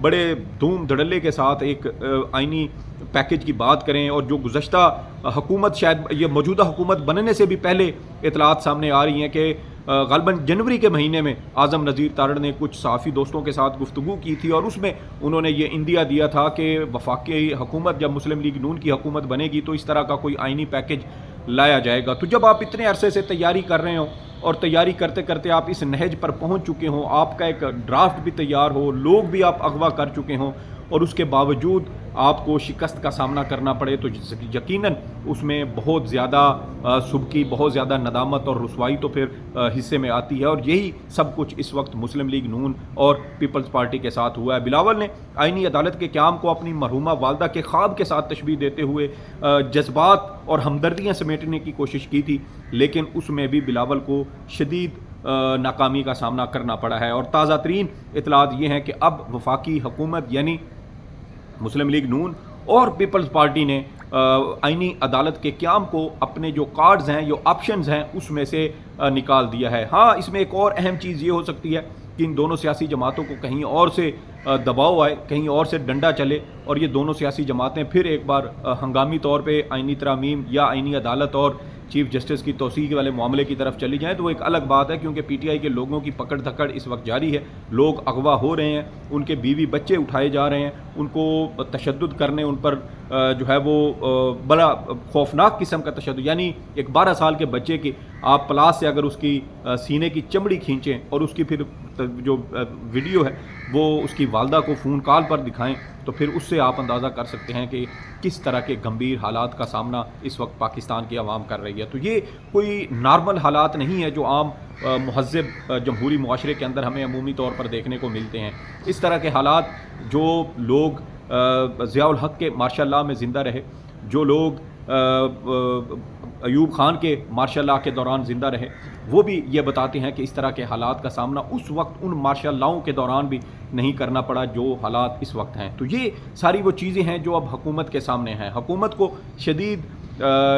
بڑے دھوم دھڑلے کے ساتھ ایک آئینی پیکج کی بات کریں، اور جو گزشتہ حکومت، شاید یہ موجودہ حکومت بننے سے بھی پہلے اطلاعات سامنے آ رہی ہیں کہ غالباً جنوری کے مہینے میں اعظم نذیر تارڑ نے کچھ صحافی دوستوں کے ساتھ گفتگو کی تھی، اور اس میں انہوں نے یہ اندیا دیا تھا کہ وفاقی حکومت جب مسلم لیگ نون کی حکومت بنے گی تو اس طرح کا کوئی آئینی پیکج لایا جائے گا۔ تو جب آپ اتنے عرصے سے تیاری کر رہے ہوں اور تیاری کرتے کرتے آپ اس نہج پر پہنچ چکے ہوں، آپ کا ایک ڈرافٹ بھی تیار ہو، لوگ بھی آپ اغوا کر چکے ہوں، اور اس کے باوجود آپ کو شکست کا سامنا کرنا پڑے، تو یقیناً اس میں بہت زیادہ سبکی، بہت زیادہ ندامت اور رسوائی تو پھر حصے میں آتی ہے، اور یہی سب کچھ اس وقت مسلم لیگ نون اور پیپلز پارٹی کے ساتھ ہوا ہے۔ بلاول نے آئینی عدالت کے قیام کو اپنی مرحومہ والدہ کے خواب کے ساتھ تشبیہ دیتے ہوئے جذبات اور ہمدردیاں سمیٹنے کی کوشش کی تھی، لیکن اس میں بھی بلاول کو شدید ناکامی کا سامنا کرنا پڑا ہے، اور تازہ ترین اطلاعات یہ ہیں کہ اب وفاقی حکومت یعنی مسلم لیگ نون اور پیپلز پارٹی نے آئینی عدالت کے قیام کو اپنے جو کارڈز ہیں، جو آپشنز ہیں، اس میں سے نکال دیا ہے۔ ہاں، اس میں ایک اور اہم چیز یہ ہو سکتی ہے کہ ان دونوں سیاسی جماعتوں کو کہیں اور سے دباؤ آئے، کہیں اور سے ڈنڈا چلے، اور یہ دونوں سیاسی جماعتیں پھر ایک بار ہنگامی طور پہ آئینی ترامیم یا آئینی عدالت اور چیف جسٹس کی توسیع والے معاملے کی طرف چلی جائیں، تو وہ ایک الگ بات ہے، کیونکہ پی ٹی آئی کے لوگوں کی پکڑ دھکڑ اس وقت جاری ہے، لوگ اغوا ہو رہے ہیں، ان کے بیوی بچے اٹھائے جا رہے ہیں، ان کو تشدد کرنے، ان پر جو ہے وہ بڑا خوفناک قسم کا تشدد، یعنی ایک 12 سال کے بچے کی آپ پلاس سے اگر اس کی سینے کی چمڑی کھینچیں اور اس کی پھر جو ویڈیو ہے وہ اس کی والدہ کو فون کال پر دکھائیں، تو پھر اس سے آپ اندازہ کر سکتے ہیں کہ کس طرح کے گمبھیر حالات کا سامنا اس وقت پاکستان کی عوام کر رہی ہے۔ تو یہ کوئی نارمل حالات نہیں ہے جو عام مہذب جمہوری معاشرے کے اندر ہمیں عمومی طور پر دیکھنے کو ملتے ہیں۔ اس طرح کے حالات جو لوگ ضیاء الحق کے مارشاء اللہ میں زندہ رہے، جو لوگ ایوب خان کے مارشاء اللہ کے دوران زندہ رہے، وہ بھی یہ بتاتے ہیں کہ اس طرح کے حالات کا سامنا اس وقت ان مارشاء اللہوں کے دوران بھی نہیں کرنا پڑا جو حالات اس وقت ہیں۔ تو یہ ساری وہ چیزیں ہیں جو اب حکومت کے سامنے ہیں۔ حکومت کو شدید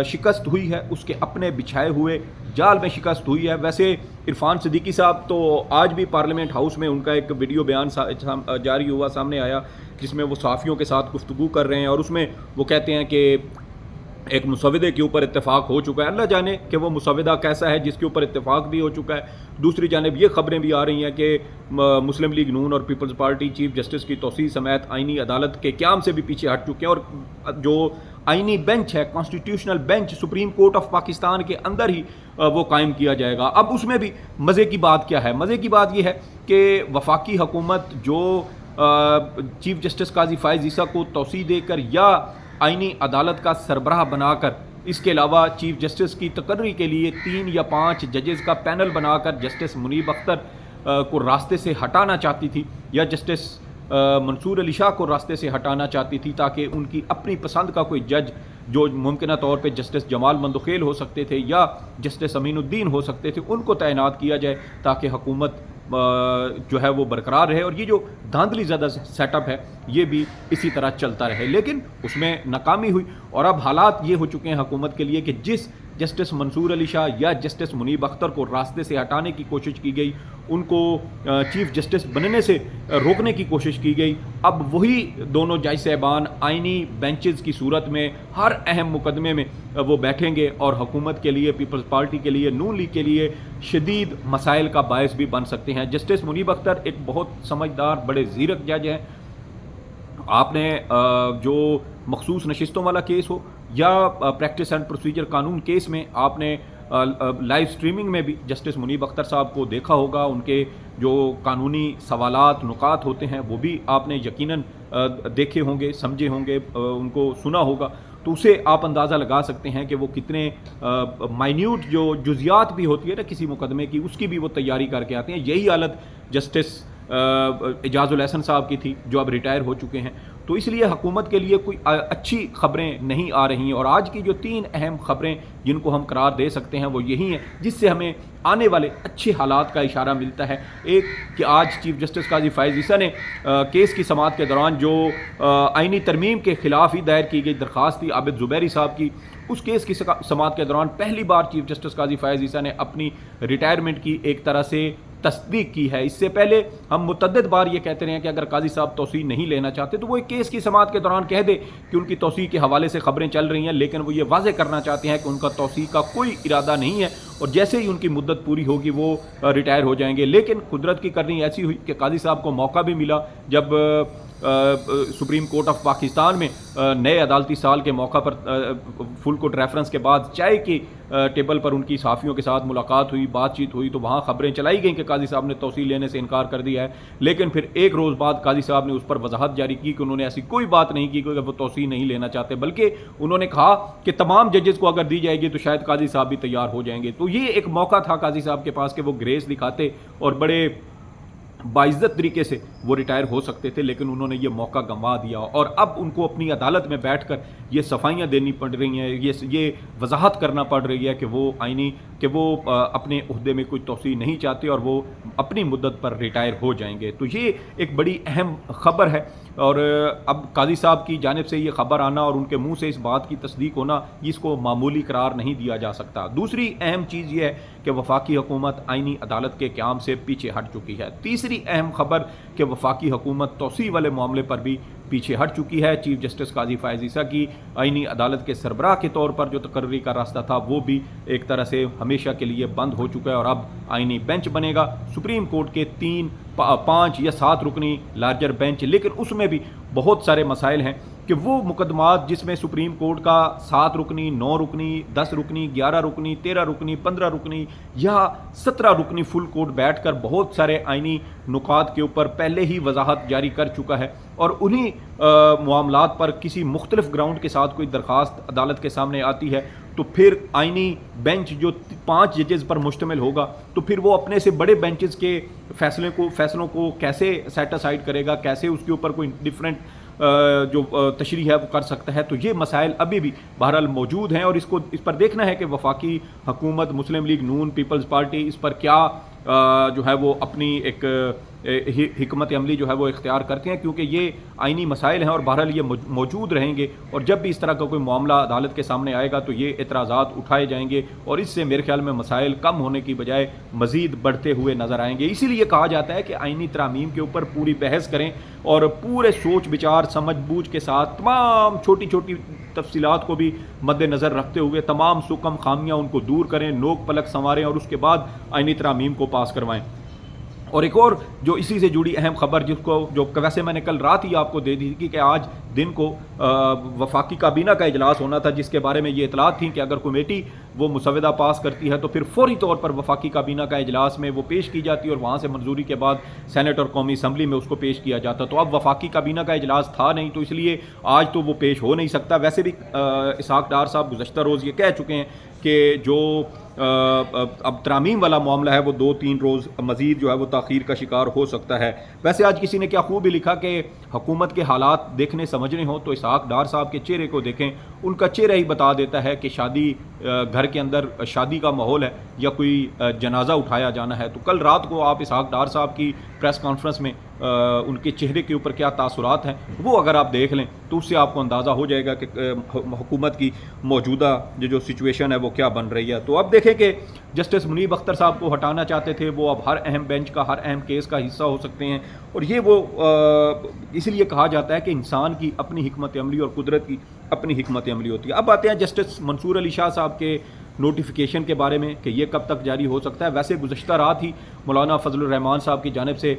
شکست ہوئی ہے، اس کے اپنے بچھائے ہوئے جال میں شکست ہوئی ہے۔ ویسے عرفان صدیقی صاحب تو آج بھی پارلیمنٹ ہاؤس میں ان کا ایک ویڈیو بیان جاری ہوا، سامنے آیا، جس میں وہ صحافیوں کے ساتھ گفتگو کر رہے ہیں، اور اس میں وہ کہتے ہیں کہ ایک مسودے کے اوپر اتفاق ہو چکا ہے، اللہ جانے کہ وہ مسودہ کیسا ہے جس کے اوپر اتفاق بھی ہو چکا ہے۔ دوسری جانب یہ خبریں بھی آ رہی ہیں کہ مسلم لیگ نون اور پیپلز پارٹی چیف جسٹس کی توسیع سمیت آئینی عدالت کے قیام سے بھی پیچھے ہٹ چکے ہیں، اور جو آئینی بینچ ہے، constitutional bench supreme court of Pakistan کے اندر ہی وہ قائم کیا جائے گا۔ اب اس میں بھی مزے کی بات کیا ہے؟ مزے کی بات یہ ہے کہ وفاقی حکومت جو چیف جسٹس قاضی فائز عیسیٰ کو توسیع دے کر یا آئینی عدالت کا سربراہ بنا کر، اس کے علاوہ چیف جسٹس کی تقرری کے لیے 3 یا 5 ججز کا پینل بنا کر جسٹس منیب اختر کو راستے سے ہٹانا چاہتی تھی، یا جسٹس منصور علی شاہ کو راستے سے ہٹانا چاہتی تھی، تاکہ ان کی اپنی پسند کا کوئی جج جو ممکنہ طور پہ جسٹس جمال مندخیل ہو سکتے تھے یا جسٹس امین الدین ہو سکتے تھے، ان کو تعینات کیا جائے تاکہ حکومت جو ہے وہ برقرار رہے، اور یہ جو دھاندلی زدہ سیٹ اپ ہے یہ بھی اسی طرح چلتا رہے۔ لیکن اس میں ناکامی ہوئی، اور اب حالات یہ ہو چکے ہیں حکومت کے لیے کہ جس جسٹس منصور علی شاہ یا جسٹس منیب اختر کو راستے سے ہٹانے کی کوشش کی گئی، ان کو چیف جسٹس بننے سے روکنے کی کوشش کی گئی، اب وہی دونوں جج صاحبان آئینی بینچز کی صورت میں ہر اہم مقدمے میں وہ بیٹھیں گے، اور حکومت کے لیے، پیپلز پارٹی کے لیے، نون لیگ کے لیے شدید مسائل کا باعث بھی بن سکتے ہیں۔ جسٹس منیب اختر ایک بہت سمجھدار، بڑے زیرک جج ہیں۔ آپ نے جو مخصوص نشستوں والا کیس ہو یا پریکٹس اینڈ پروسیجر قانون کیس میں آپ نے لائیو سٹریمنگ میں بھی جسٹس منیب اختر صاحب کو دیکھا ہوگا، ان کے جو قانونی سوالات، نکات ہوتے ہیں وہ بھی آپ نے یقیناً دیکھے ہوں گے، سمجھے ہوں گے، ان کو سنا ہوگا، تو اسے آپ اندازہ لگا سکتے ہیں کہ وہ کتنے مائنیوٹ جو جزیات بھی ہوتی ہے نا کسی مقدمے کی، اس کی بھی وہ تیاری کر کے آتے ہیں۔ یہی حالت جسٹس اعجاز الاحسن صاحب کی تھی جو اب ریٹائر ہو چکے ہیں۔ تو اس لیے حکومت کے لیے کوئی اچھی خبریں نہیں آ رہی ہیں، اور آج کی جو 3 اہم خبریں جن کو ہم قرار دے سکتے ہیں وہ یہی ہیں جس سے ہمیں آنے والے اچھے حالات کا اشارہ ملتا ہے۔ ایک کہ آج چیف جسٹس قاضی فائز عیسیٰ نے کیس کی سماعت کے دوران جو آئینی ترمیم کے خلاف ہی دائر کی گئی درخواست تھی عابد زبیری صاحب کی، اس کیس کی سماعت کے دوران پہلی بار چیف جسٹس قاضی فائز عیسیٰ نے اپنی ریٹائرمنٹ کی ایک طرح سے تصدیق کی ہے۔ اس سے پہلے ہم متعدد بار یہ کہتے رہے ہیں کہ اگر قاضی صاحب توسیع نہیں لینا چاہتے تو وہ ایک کیس کی سماعت کے دوران کہہ دے کہ ان کی توسیع کے حوالے سے خبریں چل رہی ہیں، لیکن وہ یہ واضح کرنا چاہتے ہیں کہ ان کا توسیع کا کوئی ارادہ نہیں ہے اور جیسے ہی ان کی مدت پوری ہوگی وہ ریٹائر ہو جائیں گے۔ لیکن قدرت کی کرنی ایسی ہوئی کہ قاضی صاحب کو موقع بھی ملا جب سپریم کورٹ آف پاکستان میں نئے عدالتی سال کے موقع پر فل کوٹ ریفرنس کے بعد چائے کی ٹیبل پر ان کی صحافیوں کے ساتھ ملاقات ہوئی، بات چیت ہوئی، تو وہاں خبریں چلائی گئیں کہ قاضی صاحب نے توسیع لینے سے انکار کر دیا ہے، لیکن پھر ایک روز بعد قاضی صاحب نے اس پر وضاحت جاری کی کہ انہوں نے ایسی کوئی بات نہیں کی کہ وہ توسیع نہیں لینا چاہتے، بلکہ انہوں نے کہا کہ تمام ججز کو اگر دی جائے گی تو شاید قاضی صاحب بھی تیار ہو جائیں گے۔ تو یہ ایک موقع تھا قاضی صاحب کے پاس کہ وہ گریس دکھاتے اور بڑے باعزت طریقے سے وہ ریٹائر ہو سکتے تھے، لیکن انہوں نے یہ موقع گنوا دیا اور اب ان کو اپنی عدالت میں بیٹھ کر یہ صفائیاں دینی پڑ رہی ہیں، یہ وضاحت کرنا پڑ رہی ہے کہ وہ اپنے عہدے میں کوئی توسیع نہیں چاہتے اور وہ اپنی مدت پر ریٹائر ہو جائیں گے۔ تو یہ ایک بڑی اہم خبر ہے اور اب قاضی صاحب کی جانب سے یہ خبر آنا اور ان کے منہ سے اس بات کی تصدیق ہونا، اس کو معمولی قرار نہیں دیا جا سکتا۔ دوسری اہم چیز یہ ہے کہ وفاقی حکومت آئینی عدالت کے قیام سے پیچھے ہٹ چکی ہے۔ تیسری اہم خبر کہ وفاقی حکومت توسیع والے معاملے پر بھی پیچھے ہٹ چکی ہے۔ چیف جسٹس قاضی فائز عیسیٰ کی آئینی عدالت کے سربراہ کے طور پر جو تقرری کا راستہ تھا وہ بھی ایک طرح سے ہمیشہ کے لیے بند ہو چکا ہے اور اب آئینی بینچ بنے گا سپریم کورٹ کے 3، 5 یا 7 رکنی لارجر بینچ، لیکن اس میں بھی بہت سارے مسائل ہیں کہ وہ مقدمات جس میں سپریم کورٹ کا 7 رکنی، 9 رکنی، 10 رکنی، 11 رکنی، 13 رکنی، 15 رکنی یا 17 رکنی فل کورٹ بیٹھ کر بہت سارے آئینی نکات کے اوپر پہلے ہی وضاحت جاری کر چکا ہے اور انہی معاملات پر کسی مختلف گراؤنڈ کے ساتھ کوئی درخواست عدالت کے سامنے آتی ہے تو پھر آئینی بینچ جو 5 ججز پر مشتمل ہوگا تو پھر وہ اپنے سے بڑے بینچز کے فیصلوں کو کیسے سیٹ اسائڈ کرے گا، کیسے اس کے اوپر کوئی ڈفرینٹ جو تشریح ہے وہ کر سکتا ہے۔ تو یہ مسائل ابھی بھی بہرحال موجود ہیں اور اس پر دیکھنا ہے کہ وفاقی حکومت، مسلم لیگ نون، پیپلز پارٹی اس پر کیا جو ہے وہ اپنی ایک حکمت عملی جو ہے وہ اختیار کرتے ہیں، کیونکہ یہ آئینی مسائل ہیں اور بہرحال یہ موجود رہیں گے اور جب بھی اس طرح کا کوئی معاملہ عدالت کے سامنے آئے گا تو یہ اعتراضات اٹھائے جائیں گے اور اس سے میرے خیال میں مسائل کم ہونے کی بجائے مزید بڑھتے ہوئے نظر آئیں گے۔ اسی لیے کہا جاتا ہے کہ آئینی ترامیم کے اوپر پوری بحث کریں اور پورے سوچ بچار سمجھ بوجھ کے ساتھ تمام چھوٹی چھوٹی تفصیلات کو بھی مد نظر رکھتے ہوئے تمام سکم خامیاں ان کو دور کریں، نوک پلک سنواریں اور اس کے بعد آئینی ترامیم کو پاس کروائیں۔ اور ایک اور جو اسی سے جڑی اہم خبر جو ویسے میں نے کل رات ہی آپ کو دے دی تھی کہ آج دن کو وفاقی کابینہ کا اجلاس ہونا تھا جس کے بارے میں یہ اطلاعات تھیں کہ اگر کمیٹی وہ مسودہ پاس کرتی ہے تو پھر فوری طور پر وفاقی کابینہ کا اجلاس میں وہ پیش کی جاتی اور وہاں سے منظوری کے بعد سینٹ اور قومی اسمبلی میں اس کو پیش کیا جاتا۔ تو اب وفاقی کابینہ کا اجلاس تھا نہیں تو اس لیے آج تو وہ پیش ہو نہیں سکتا۔ ویسے بھی اسحاق ڈار صاحب گزشتہ روز یہ کہہ چکے ہیں کہ جو اب ترامیم والا معاملہ ہے وہ 2-3 روز مزید جو ہے وہ تاخیر کا شکار ہو سکتا ہے۔ ویسے آج کسی نے کیا خوب ہی لکھا کہ حکومت کے حالات دیکھنے سمجھنے ہوں تو اسحاق ڈار صاحب کے چہرے کو دیکھیں، ان کا چہرہ ہی بتا دیتا ہے کہ شادی گھر کے اندر شادی کا ماحول ہے یا کوئی جنازہ اٹھایا جانا ہے۔ تو کل رات کو آپ اسحاق ڈار صاحب کی پریس کانفرنس میں ان کے چہرے کے اوپر کیا تاثرات ہیں وہ اگر آپ دیکھ لیں تو اس سے آپ کو اندازہ ہو جائے گا کہ حکومت کی موجودہ جو سچویشن ہے وہ کیا بن رہی ہے۔ تو اب دیکھیں کہ جسٹس منیب اختر صاحب کو ہٹانا چاہتے تھے، وہ اب ہر اہم بینچ کا، ہر اہم کیس کا حصہ ہو سکتے ہیں اور یہ وہ اس لیے کہا جاتا ہے کہ انسان کی اپنی حکمت عملی اور قدرت کی اپنی حکمت عملی ہوتی ہے۔ اب آتے ہیں جسٹس منصور علی شاہ صاحب کے نوٹیفیکیشن کے بارے میں کہ یہ کب تک جاری ہو سکتا ہے۔ ویسے گزشتہ رات ہی مولانا فضل الرحمان صاحب کی جانب سے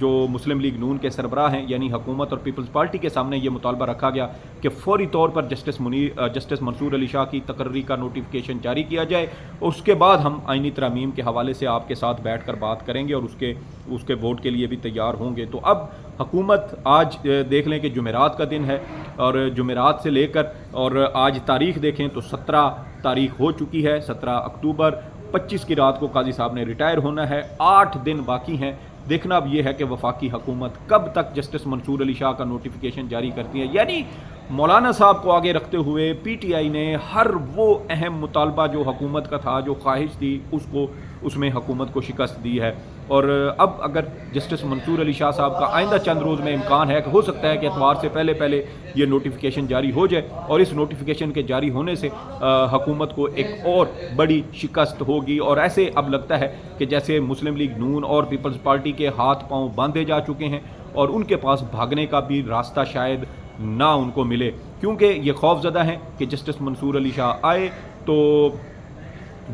جو مسلم لیگ نون کے سربراہ ہیں یعنی حکومت اور پیپلز پارٹی کے سامنے یہ مطالبہ رکھا گیا کہ فوری طور پر جسٹس منصور علی شاہ کی تقرری کا نوٹیفیکیشن جاری کیا جائے اور اس کے بعد ہم آئینی ترامیم کے حوالے سے آپ کے ساتھ بیٹھ کر بات کریں گے اور اس کے ووٹ کے لیے بھی تیار ہوں گے۔ تو اب حکومت آج دیکھ لیں کہ جمعرات کا دن ہے اور جمعرات سے لے کر اور آج تاریخ دیکھیں تو 17 تاریخ ہو چکی ہے، 17 اکتوبر، 25 کی رات کو قاضی صاحب نے ریٹائر ہونا ہے، 8 دن باقی ہیں۔ دیکھنا اب یہ ہے کہ وفاقی حکومت کب تک جسٹس منصور علی شاہ کا نوٹیفیکیشن جاری کرتی ہے، یعنی مولانا صاحب کو آگے رکھتے ہوئے پی ٹی آئی نے ہر وہ اہم مطالبہ جو حکومت کا تھا، جو خواہش تھی، اس میں حکومت کو شکست دی ہے اور اب اگر جسٹس منصور علی شاہ صاحب کا آئندہ چند روز میں امکان ہے کہ ہو سکتا ہے کہ اتوار سے پہلے یہ نوٹیفیکیشن جاری ہو جائے، اور اس نوٹیفیکیشن کے جاری ہونے سے حکومت کو ایک اور بڑی شکست ہوگی، اور ایسے اب لگتا ہے کہ جیسے مسلم لیگ نون اور پیپلز پارٹی کے ہاتھ پاؤں باندھے جا چکے ہیں اور ان کے پاس بھاگنے کا بھی راستہ شاید نہ ان کو ملے، کیونکہ یہ خوف زدہ ہیں کہ جسٹس منصور علی شاہ آئے تو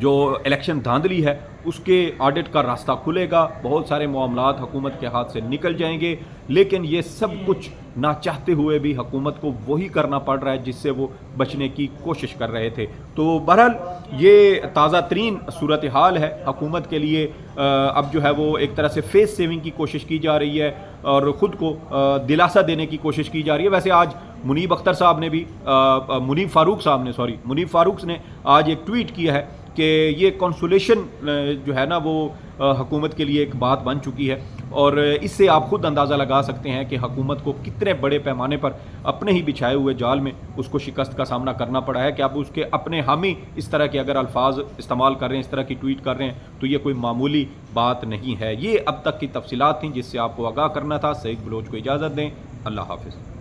جو الیکشن دھاندلی ہے اس کے آڈٹ کا راستہ کھلے گا، بہت سارے معاملات حکومت کے ہاتھ سے نکل جائیں گے، لیکن یہ سب کچھ نہ چاہتے ہوئے بھی حکومت کو وہی کرنا پڑ رہا ہے جس سے وہ بچنے کی کوشش کر رہے تھے۔ تو بہرحال یہ تازہ ترین صورتحال ہے حکومت کے لیے، اب جو ہے وہ ایک طرح سے فیس سیونگ کی کوشش کی جا رہی ہے اور خود کو دلاسا دینے کی کوشش کی جا رہی ہے۔ ویسے آج منیب اختر صاحب نے بھی منیب فاروق نے آج ایک ٹویٹ کیا ہے کہ یہ کنسولیشن جو ہے نا وہ حکومت کے لیے ایک بات بن چکی ہے، اور اس سے آپ خود اندازہ لگا سکتے ہیں کہ حکومت کو کتنے بڑے پیمانے پر اپنے ہی بچھائے ہوئے جال میں اس کو شکست کا سامنا کرنا پڑا ہے کہ اب اس کے اپنے حامی اس طرح کے اگر الفاظ استعمال کر رہے ہیں، اس طرح کی ٹویٹ کر رہے ہیں، تو یہ کوئی معمولی بات نہیں ہے۔ یہ اب تک کی تفصیلات تھیں جس سے آپ کو آگاہ کرنا تھا۔ سعید بلوچ کو اجازت دیں، اللہ حافظ۔